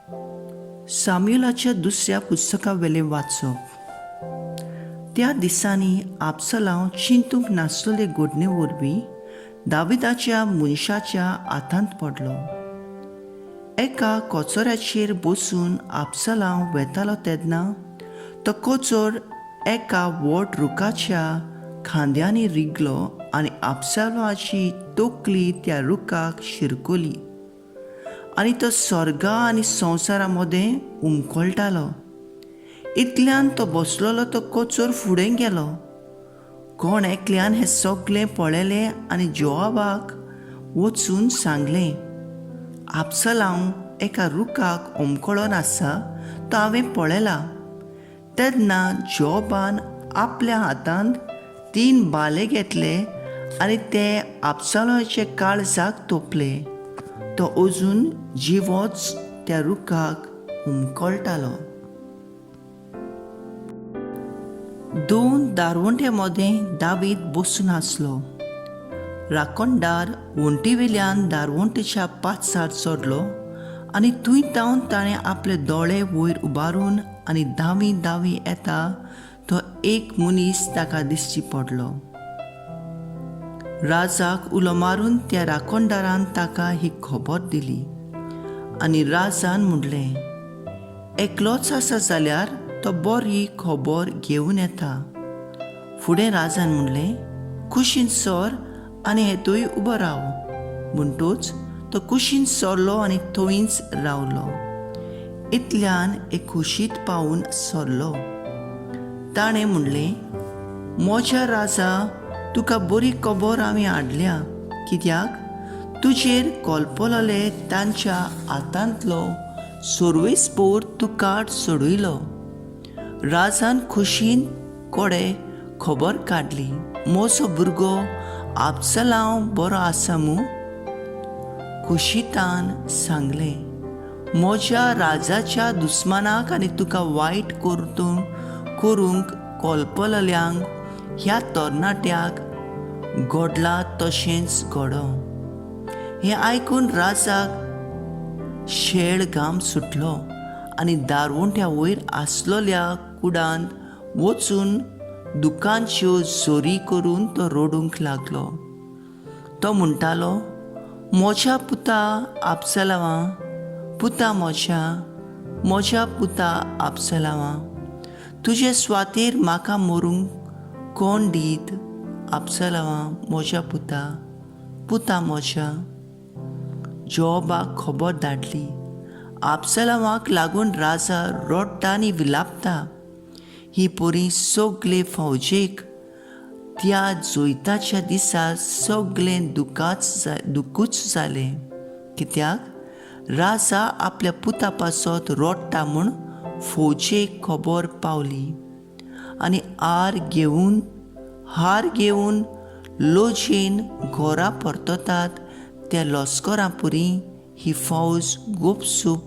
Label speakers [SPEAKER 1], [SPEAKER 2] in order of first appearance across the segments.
[SPEAKER 1] साम्युएलाच्या दुसऱ्या पुस्तकावेले वाचप. त्या दिसांनी आबसलाम चिंतूंक नासलेले घडणे वरवीं दाविदाच्या मनशाच्या हातांत पडलो. एका कोचोऱ्याचेर बसून आबसलाम वेतालो तेन्ना तो कोचोर एका व्हड रुखाच्या खांद्यांनी रिगलो आनी आबसलामाची तोकली त्या रुखाक शिरकोली आनी तो स्वर्गा आनी संवसारा मदें उमखोळटालो. इतल्यान तो बसलोलो तो कोचोर फुडें गेलो. कोण एकल्यान हें सगळें पळयलें आनी जोआबाक वचून सांगलें, आबसलाम एका रुखाक ओमखळोन आसा तो हांवें पळयला. तेन्ना जोआबान आपल्या हातांत 3 बाले घेतले आनी ते आबसलामाचे काळजाक तोपले. तो अजून जिवोच त्या रुखाक उमखोळटालो. 2 दारवंट्या मदें दावीद बसून आसलो. राखणदार वण्टीवेल्यान दारवंटेच्या पांचार चडलो आनी थंय तावन ताणें आपले दोळे वयर उबारून आनी धांवी धांवी येता तो एक मनीस ताका दिश्टी पडलो. राजाक उलो मारून त्या राखणदारान ताका ही खबर दिली आनी राजान म्हणलें, एकलोच आसा जाल्यार तो बरी खबर घेवन येता. फुडें राजान म्हणलें, कुशीन सर आनी हेतूय उबो राव. म्हणटूच तो कुशीन सरलो आनी थंयच रावलो. इतल्यान एक कुशींत पावून सरलो. ताणें म्हणलें, म्हज्या राजा, तुका बरी खबर हांवें हाडल्या, कित्याक तुजेर कोलपलोले तांच्या हातांतलो सोर्वेस्पोर तूं काड सोडयलो. राजान खुशीन कोडे खबर काडली, म्हजो भुरगो आबसलाम बरो आसा मू. खुशीतान सांगलें, म्हज्या राजाच्या दुस्मानाक आनी तुका वायट करूंक कोलपलोल्यांक ह्या तरणाट्याक घडलां तशेंच घडो. हें आयकून राजाक शेळ घाम सुटलो आनी दारवंट्या वयर आसलोल्या कुडांत वचून दुखांच्यो जोरी करून तो रडूंक लागलो. तो म्हणटालो, म्हज्या पुता आबसलामा, पुता म्हज्या पुता आबसलामा, तुजे स्वातेर म्हाका मरूंक कोण दीत. आबसलामा म्हज्या पुता म्हज्या. जोआबाक खबर धाडली. आबसलामाक लागून राजा रडटा आनी विलापता. ही पोरी सगळे फौजेक त्या जोयताच्या दिसा सगळें दुखूच जालें, कित्याक राजा आपल्या पुता पासत रडटा म्हूण फौजेक खबर पावली आनी हार घेवन लोजयेन घोरा परततात त्या लस्करां पुरी ही फौज गुपसूप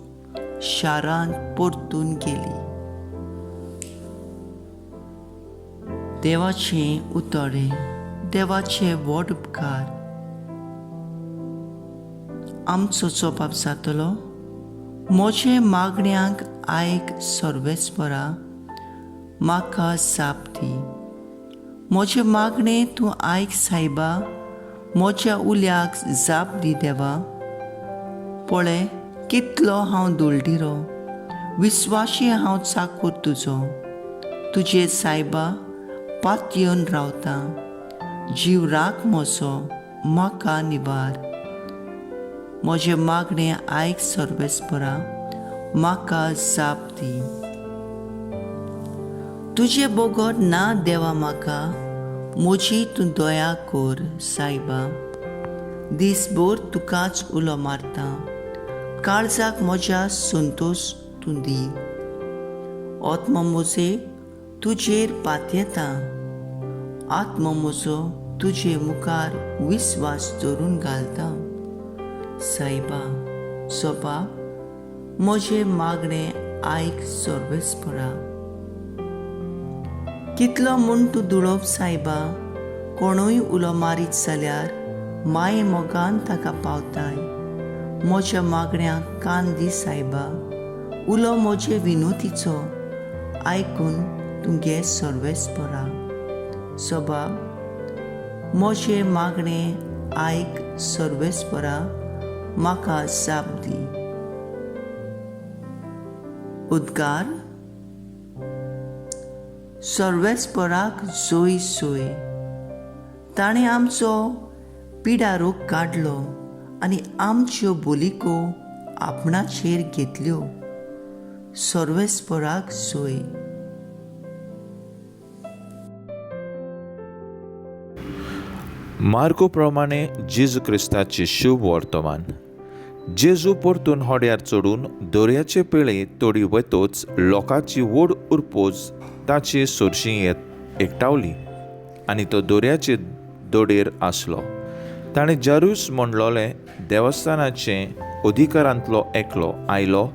[SPEAKER 1] शारांत परतून गेली. देवाचें उतोर्डे. देवाचे व्हड उपकार. आमचो जबाब जातलो, म्हजे मागण्यांक आयक सर्वेस्परा, म्हाका जाप दी. म्हजे मागणे तूं आयक सायबा, म्हज्या उल्याक जाप दी देवा. पळय कितलो हांव दोलडिरो, विस्वाशी हांव चाकूर तुजो. तुजे सायबा पातयेवन रावता. जीव राख म्हजो, म्हाका निबार. म्हजे मागणे आयक सर्वेस्परा, म्हाका जाप दी. तुजे बोगोर ना देवा म्हाका, म्हजी तूं दया कर सायबा. दिसभर तुकाच उलो मारता. काळजाक म्हज्या संतोश तूं दी. आत्मा म्हजे तुजेर पातयेता. आत्मा म्हजो तुजे मुखार विस्वास धरून घालता. सायबा जबाब, म्हजे मागणे आयक सर्वेस्परा. कितलो म्हूण तूं दुडोवप सायबा. कोणूय उलो मारीत जाल्यार माये मोगान ताका पावताय. म्हज्या मागण्यांक कान दी सायबा. उलो म्हजे विनोतीचो आयकून तुमगे सर्वेस्परा. सबाब म्हजे मागणें आयक सर्वेस्परा, म्हाका जाप दी. उद्गार. सर्वेस्पराक जोय सोय. ताणें आमचो पिडारूक काडलो आनी आमच्यो बोलिको आपणाचेर घेतल्यो. सर्वेस्पराक सोय.
[SPEAKER 2] मार्को प्रमाणे जेजू क्रिस्ताचे शुभ वर्तमान. जेजू परतून होड्यार चडून दर्याचे पेळे तोडी वतोच लोकांची व्हड उरपोज ताचे सोरशीं एकठावली आनी तो दर्याचे दोडेर आसलो. ताणें जारूस म्हणलोलें देवस्थानाचे अधिकारांतलो एकलो आयलो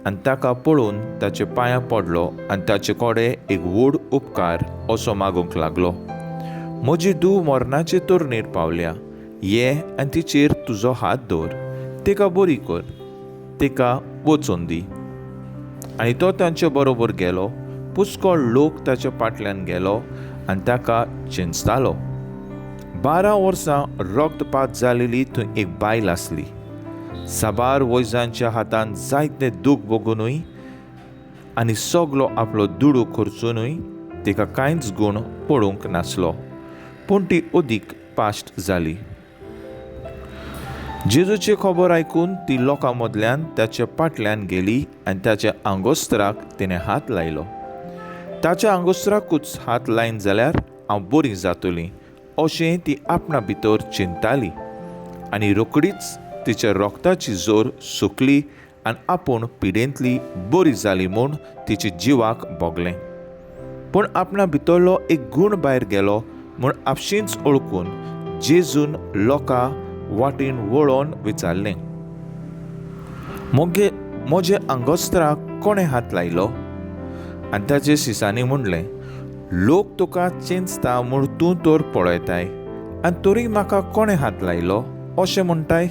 [SPEAKER 2] आनी ताका पळोवन ताचे पांयां पडलो आनी ताचे कोडे एक व्हड उपकार असो मागूंक लागलो. म्हजी धूव मरणाचे तोरणेर पावल्या. ये आनी तिचेर तुजो हात दवर. तिका बरी कर. तिका वचून दी. आनी तो तांचे बरोबर गेलो. पुष्कळ लोक ताच्या फाटल्यान गेलो आनी ताका चिंचतालो. 12 वर्सां रक्तपात जालेली थंय एक बायल आसली. साबार वैजांच्या हातान जायते दूख बघूनय आनी सगलो आपलो दुडू खर्चूनय तिका कांयच गूण पडूंक नासलो, पूण ती अदीक पाश्ट जाली. जेजूची खबर आयकून ती लोकां मदल्यान ताच्या फाटल्यान गेली आनी ताच्या आंगोस्त्राक तिणें हात लायलो. ताच्या आंगोस्त्राकूच हात लायन जाल्यार हांव बरी जातलीं अशें ती आपणा भितर चिंताली. आनी रोखडीच तिच्या रोगताची जोर सुकली आनी आपूण पिडेंतली बरी जाली म्हूण तिच्या जिवाक भोगलें. पूण आपणा भितरलो एक गूण भायर गेलो म्हूण आपशींच ओळखून जेजून लोकां वाटेन वळोन विचारलें, म्हजे आंगोस्त्राक कोणें हात लायलो? आनी ताचे शिसांनी म्हणलें, लोक तुका चिंचता म्हूण तूं तर पळयताय आनी तरी म्हाका कोणें हात लायलो अशें म्हणटाय.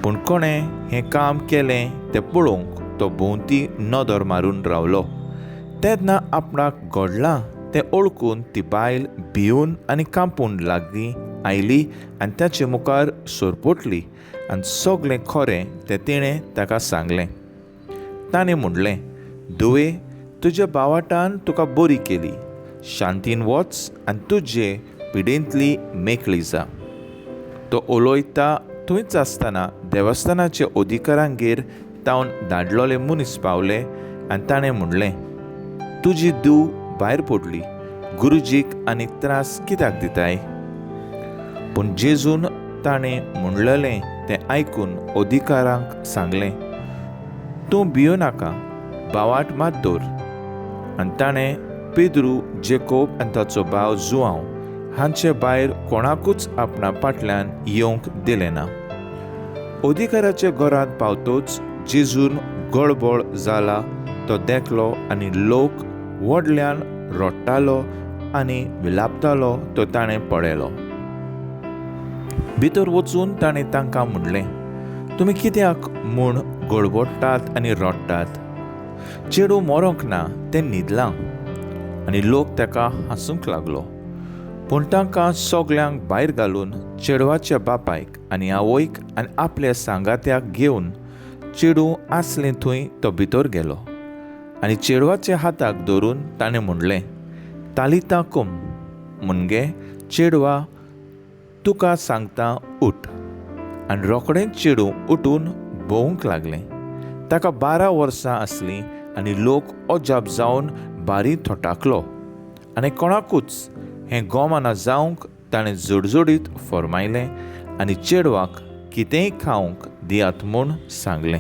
[SPEAKER 2] पूण कोणें हें काम केलें तें पळोवंक तो भोंवती नदर मारून रावलो. तेन्ना आपणाक घडलां तें ओळखून ती बायल भिवन आनी कांपून लागली आयली आनी ताचे मुखार सोरपोटली आनी सगलें खरें तें तिणें ताका सांगलें. ताणें म्हणलें, धुवे, तुज्या बावाटान तुका बरी केली. शांतीन वच आनी तुजे पिडेंतली मेकळी जा. तो उलयता थंयच आसतना देवस्थानाचे अधिकारांगेर तावन धाडलोले मनीस पावले आनी ताणें म्हणलें, तुजी धूव भायर पडली. गुरुजीक आनी त्रास कित्याक दिताय? पूण जेजून ताणें म्हणलेलें तें आयकून अधिकारांक सांगलें, तूं भियो नाका, बावाट मात दवर. आनी ताणें पेद्रू, जेकोब आनी ताचो भाव जुआंव हांचे भायर कोणाकूच आपणा फाटल्यान येवंक दिलें ना. अधिकाराच्या घरांत पावतोच जेजून गडबड जाला तो देखलो आनी लोक व्हडल्यान रडटालो आनी विलापतालो तो ताणें पळयलो. भितर वचून ताणें तांकां म्हणलें, तुमी कित्याक म्हूण गडबडटात आनी रडटात? चेडूं मरोंक ना, तें न्हिदलां. आनी लोक ताका हांसूंक लागलो. पूण तांकां सगल्यांक भायर घालून चेडवाच्या बापायक आनी आवयक आनी आपल्या सांगात्याक घेवन चेडूं आसलें थंय तो भितर गेलो. आनी चेडवाच्या हाताक धरून ताणें म्हणलें, तालिता कुम, म्हणजे चेडवा, तुका सांगता उठ. आनी रोखडेंच चेडूं उठून भोंवूंक लागलें. ताका 12 वर्सां आसलीं आनी लोक अजाप जावन बारी थोटाकलो. आनी कोणाकूच हें गोमाना जावंक ताणें जोडजोडीत फरमायलें आनी चेडवाक कितेंय खावंक दियात म्हूण सांगलें.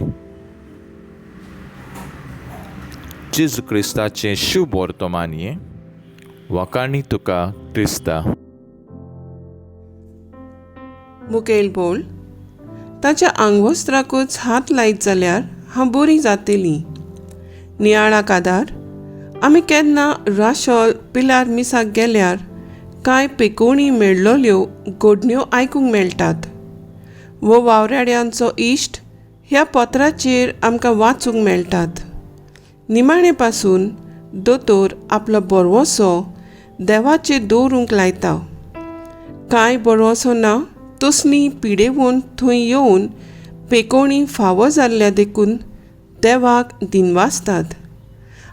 [SPEAKER 2] जेजू क्रिस्ताचें शुभ वर्तमान हें. वाकाणी तुका क्रिस्ता.
[SPEAKER 3] मुखेल बोल. ताच्या आंगवस्त्राकूच हात लायत जाल्यार हांव बरी जातलीं. नियाळाक आदार. आमी केन्ना राशोल पिलार मिसाक गेल्यार कांय पिकोवणी मेळ्ळल्यो घडण्यो आयकूंक मेळटात. वो वावऱ्याड्यांचो इश्ट ह्या पत्राचेर आमकां वाचूंक मेळटात. निमाणे पासून दोतोर आपलो बरवसो देवाचेर दवरूंक लायता. कांय बरवसो ना तसली पिडेवून थंय येवन पेकोवणी फावो जाल्ल्या देखून देवाक दिनवासतात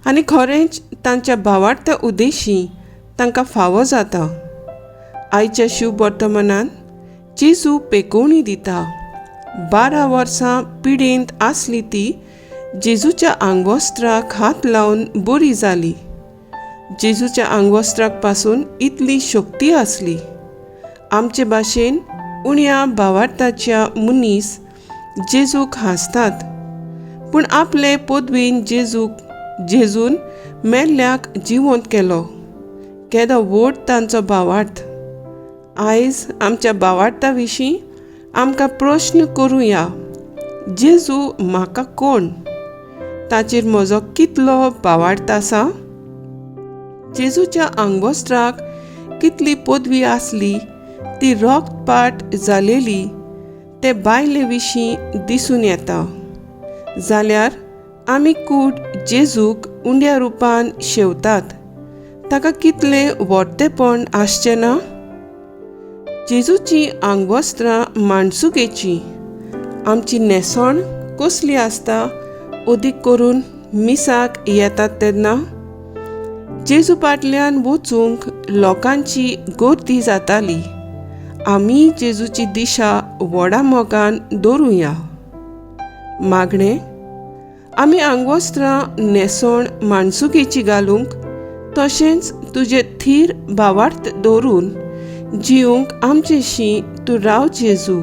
[SPEAKER 3] आनी खरेंच तांच्या भावार्थ्या उद्देशी तांकां फावो जाता. आयच्या शुभ वर्तमानांत जेजू पेकोवणी दिता. 12 वर्सां पिडेंत आसली ती जेजूच्या आंगवस्त्राक हात लावन बरी जाली. जेजूच्या आंगवस्त्राक पासून इतली शक्ती आसली. आमचे भाशेन उण्या भावार्थाच्या मनीस जेजूक हांसतात, पूण आपले पदवेन जेजून मेल्ल्याक जिवंत केलो. केदो व्हड तांचो भावार्थ. आयज आमच्या भावार्था विशीं आमकां प्रश्न करुया, जेजू म्हाका कोण? ताचेर म्हजो कितलो भावार्थ आसा? जेजूच्या आंगवस्त्राक कितली पदवी आसली ती रोगपाट जालेली ते बायले विशीं दिसून येता. जाल्यार आमी कूड जेजूक उंड्या रुपान शेवतात. ताका कितलें व्हडतेपण आसचें ना? जेजूची आंगवस्त्रां माणसुकेची. आमची न्हेसण कसली आसता अदीक करून मिसाक येतात तेन्ना? जेजू फाटल्यान वचूंक लोकांची गर्दी जाताली. आमी जेजूची दिशा व्हडा मोगान दवरुया. मागणें, आमी आंगवस्त्रां न्हेसोण माणसुकेची घालूंक तशेंच तुजे थीर भावार्थ दवरून जिवंक आमचेशी तूं राव जेजू.